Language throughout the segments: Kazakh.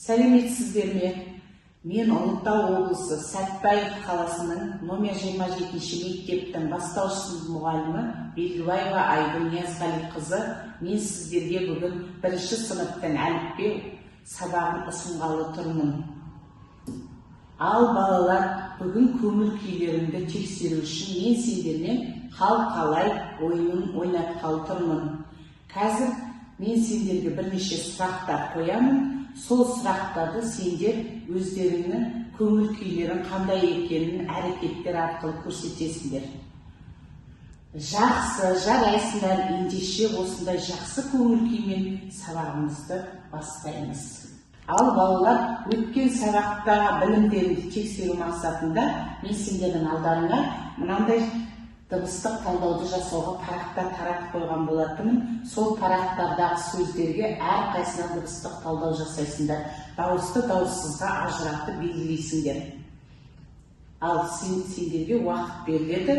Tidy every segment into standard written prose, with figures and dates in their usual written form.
Сәлеметсіздер ме? Мен Ұлытау облысы Сәтбаев қаласының номер 27-ші мектептің бастауыш сынып мұғалімі Белгібаева Айгүл Ниязғалиқызы. Мен сіздерге бүгін 1-ші сыныптың әліппе сабағын ұсынғалы тұрмын. Ал балалар, бүгін көңіл күйлеріңді тексеру үшін мен сендермен қалай ойынын ойнатқалы тұрмын. Қазір мен сендерге бірнеше сұрақтар қоямын. Сол сұрақтарды сендер өздеріңнің көңіл күйлерің қандай екенін әрекеттер арқылы көрсетесіңдер. Жақсы, жарайсыңдар, ендеше осындай жақсы көңіл күймен сабағымызды бастаймыз. Ал балалар, өткен сабақта білімдеріңді тексеру мақсатында мен сендердің алдарыңа мынандай дыбыстық талдауды жасауға парақтар таратып қойған болатынмын. Сол парақтардағы сөздерге әрқайсына дыбыстық талдау жасайсыңдар. Дауысты дауыссызға ажыратып белгілейсіңдер. Ал сендерге уақыт беріледі.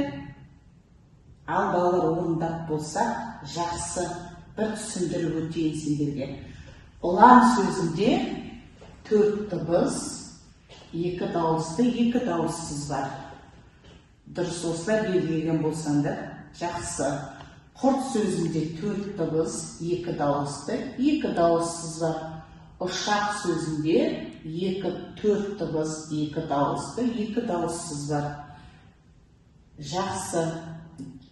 Ал балалар орындап болса, жақсы бір түсіндіріп өтейін сендерге. Ұлан сөзінде 4 дыбыс, 2 дауысты, 2 дауыссыз бар. Дұрыс осылай белгілеген болсаңдар, жақсы. Құрт сөзінде 4 дыбыс, 2 дауысты, 2 дауыссыз бар. Ұшақ сөзінде 4 дыбыс, 2 дауысты, 2 дауыссыз бар. Жақсы.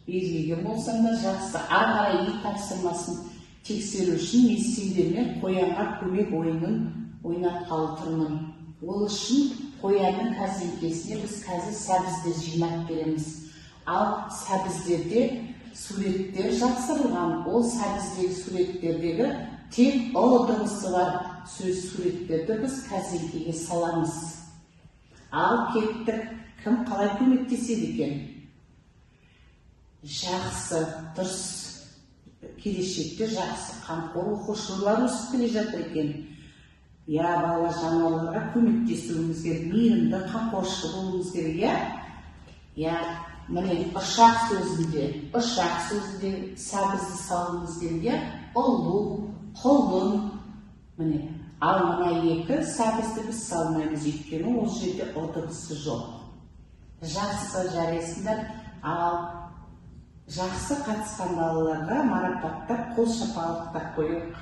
Белгілеген болсаңдар, жақсы. Ары қарай үй тапсырмасын тексеру үшін мен сендермен қоянға көмек ойынын ойнатқалы тұрмын. Ол үшін қоянның кәрзеңкесіне біз қазір сәбіздер жинап береміз. Ал сәбіздерде суреттер жақсырылған. Ол сәбіздегі суреттердегі тек «ы» дыбысы бар сөз суреттерді біз кәрзеңкеге саламыз. Ал кеттік, кім қалай көмектеседі екен? Жақсы, дұрыс. Келешекте жақсы қамқор оқушылар өсіп келе жатыр екен. Балалар, жануарларға көмектесуіміз керек, мейірімді, қамқоршы болуымыз керек. Міне ұшақ сөзінде сәбізді салуымыз керек. Ұлу, құлын. Міне, ал мына 2 сәбізді біз салмаймыз, өйткені ол жерде «ы» дыбысы жоқ. Жақсы, жарайсыңдар. Ал жақсы қатысқан балаларға марапаттап, қол шапалақтап қойық.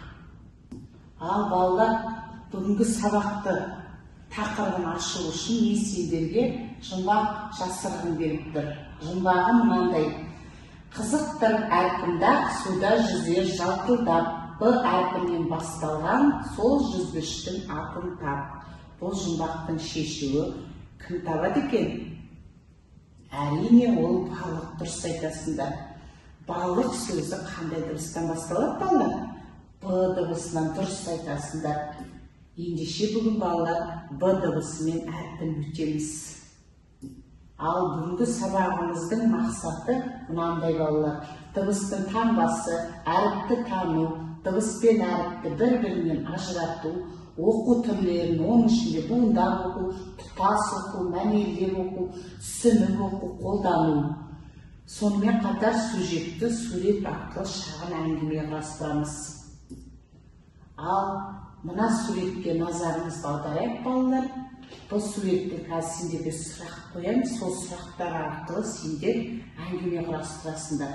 Ал балалар, бүгінгі сабақты тақырыбын ашу үшін мен сендерге жұмбақ жасырғым беріп тұр. Жұмбағы мынандай: қызықтыр әркімдақ суда жүзер жалтылдап, Б әрпінен басталған сол жүзгіштің атын тап. Бұл жұмбақтың шешуі кім табады екен? Әрине, ол балық. Дұрыс айтасыңдар. Балық сөзі қандай дыбыстан басталады балалар? Б дыбысынан. Дұрыс айтасыңдар. Ендеше бүгін балалар Б дыбысымен әрпін өтеміз. Ал бүгінгі сабағымыздың мақсаты мынандай балалар: дыбыстың таңбасы, әріпті тану, дыбыс пен әріпті бір-бірінен ажырату, оқу түрлерін, оның ішінде буындап оқу, тұтас оқу, мәнерлеп оқу, түсініп оқу, қолдану. Сонымен қатар сюжетті сурет арқылы шағын әңгіме құрастырамыз. Ал мына суретке назарыңызды аударайық балалар. Бұл суретте қазір сендерге сұрақ қоямыз. Сол сұрақтар арқылы сендер әңгіме құрастырасыңдар.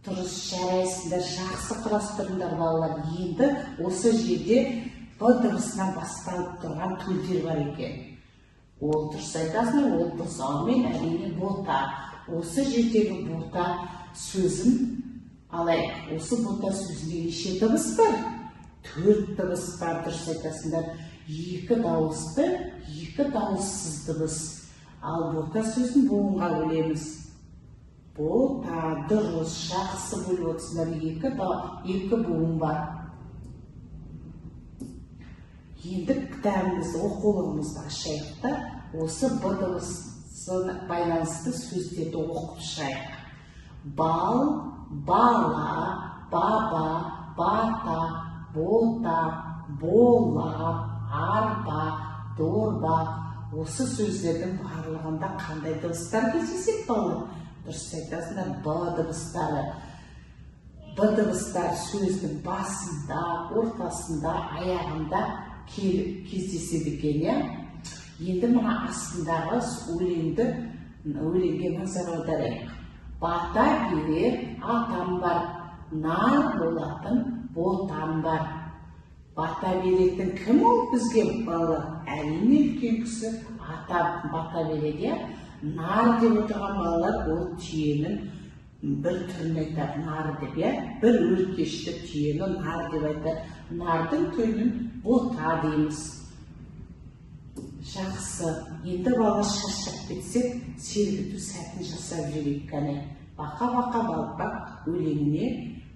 Дұрыс, жарайсыңдар, жақсы құрастырыңдар балалар. Енді осы жерде Б дыбысынан басталып тұрған төлдер бар екен. Ол дұрыс айтасыңдар, ол бұзау мен әрине бота. Осы жердегі бота сөзін алайық. Осы бота сөзінде неше дыбыс бар? 4 дыбыс бар. Дұрыс айтасыңдар. 2 дауысты, 2 дауыссыз дыбыс. Ал бота сөзін буынға бөлеміз. Бота, дұрыс, жақсы бөліп отырсыңдар. 2 буын бар. Енді кітабымызды, оқулығымызды ашайық та, осы Б дыбысына байланысты сөздерді оқып шығайық. Бал, бала, баба, бата, бота, бола, арба, дорба. Осы сөздердің барлығында қандай дыбыстар кездеседі балалар? Дұрыс айтасыңдар, Б дыбыстары. Б дыбыстар сөздің басында, ортасында, аяғында кездеседі екен, иә. Енді мына астындағы өлеңге назар аударайық. Бата берер атам бар, нар болатын ботам бар. Бата беретін кім ол бізге балалар? Әрине үлкен кісі ата бата береді. Нар деп отырған балалар ол түйенің бір түрін айтады, нар деп, бір өркешті түйені нар деп айтады. Нардың түрін бота дейміз. Жақсы, енді бала шаршап кетсек, сергіту сәтін жасап жүрейік кәне. Бақа-бақа балпақ өлеңіне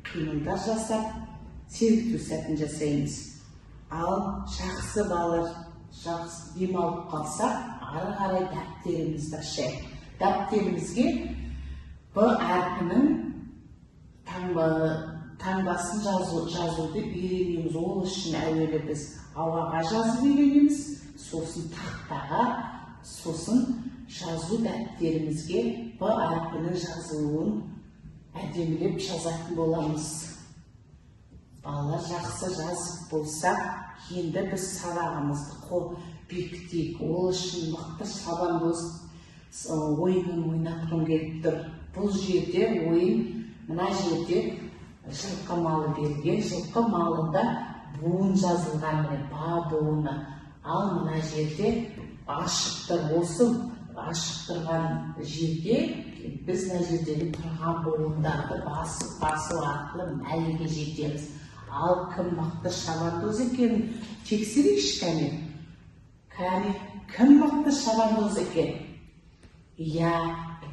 қимылдар жасап, сергіту сәтін жасаймыз. Ал жақсы балалар, жақсы демалып қалсақ, ары қарай дәптерімізді ашайық. Дәптерімізге Б әрпінің таңбасын жазуды үйренеміз. Ол үшін әуелі біз ауаға жазып үйренеміз, сосын тақтаға, сосын жазу дәптерімізге Б әрпінің жазылуын әдемілеп жазатын боламыз. Балалар жақсы жазып болса, енді біз сабағымызды бекітейік. Ол үшін мықты шабандоз ойынын ойнатқым келіп тұр. Бұл жерде ойын, мына жерде жылқы малы берген. Жылқы малында буын жазылған, ба буыны. Ал мына жерде ашық тұр. Осы ашық тұрған жерде біз мына жердегі тұрған буындарды басып арқылы мәлеге жетеміз. Ал кім мықты шабандоз екенін тексерейікші кәне. Кім мықты шабандоз екен?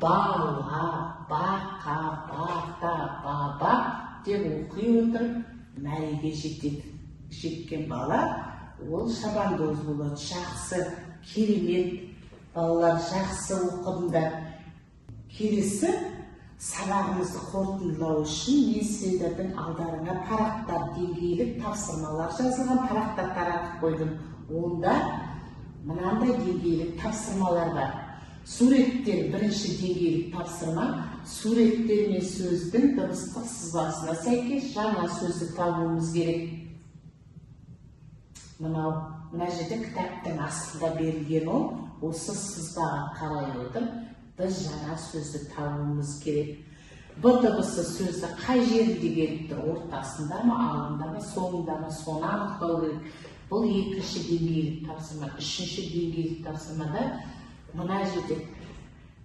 Бала, бақа, бата, баба деп оқи отырып мәреге жеткен бала, ол шабандоз болады. Жақсы, керемет балалар, жақсы оқыңдар. Келесі сабағымызды қорытындылау үшін мен сендердің алдарыңа парақтар, деңгейлік тапсырмалар жазылған парақтар таратып қойдым. Онда мынандай деңгейлік тапсырмалар бар. Суреттер бірінші деңгейлік тапсырма, суреттер мен сөздің дыбыстық сызбасына сәйкес жаңа сөзді табуымыз керек. Мына жерде кітаптың астында берілген ол, осы сызбаға қарай отырып, біз жаңа сөзді табуымыз керек. Б дыбысы сөзді қай жерінде келіп тұр? Ортасында ма, алдында ма, соңында ма, соны анықтау керек. Бұл екінші деңгейлік тапсырма. Үшінші деңгейлік тапсырмада мына жерде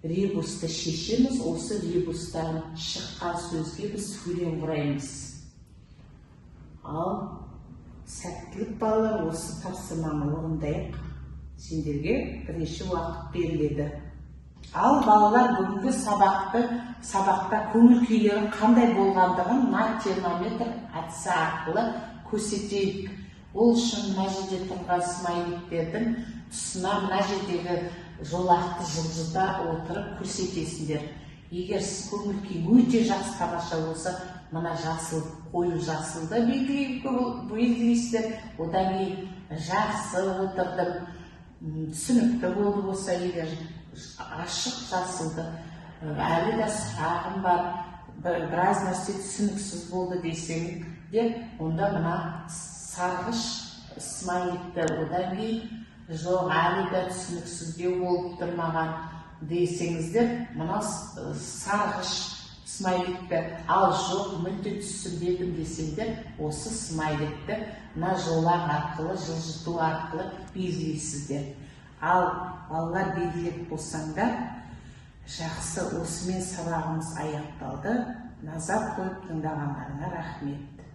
ребусты шешеміз, осы ребустан шыққан сөзге біз сөйлем құраймыз. Ал сәттілік балалар, осы тапсырманы орындайық. Сендерге бірнеше уақыт беріледі. Ал балалар бүгінгі сабақта көңіл күйлері қандай болғандығын мына термометр әдісі арқылы көрсетейік. Ол үшін мына жерде тұрған смайликтердің тұсына мына жердегі жолақты жылжыта отырып көрсетесіңдер. Егер сіз көңіл күй өте жақсы тамаша болса, мына жасыл, қою жасылды белгілейсіздер. Одан кейін жақсы отырдым, түсінікті болды болса, егер ашық жасылды, әлі де сұрағым бар, біраз нәрсе түсініксіз болды десеңдер, онда мына сарғыш смайликті, одан кейін жоқ, әлі де түсініксіздеу болып тұрмаған десеңіздер, мына сарғыш смайликті, ал жоқ, мүлде түсінбедім десеңдер, осы смайликті мына жолақ арқылы, жылжыту арқылы белгілейсіздер. Ал балалар белгілеп болсаңдар, жақсы, осымен сабағымыз аяқталды. Назар қойып тыңдағандарыңа рахмет.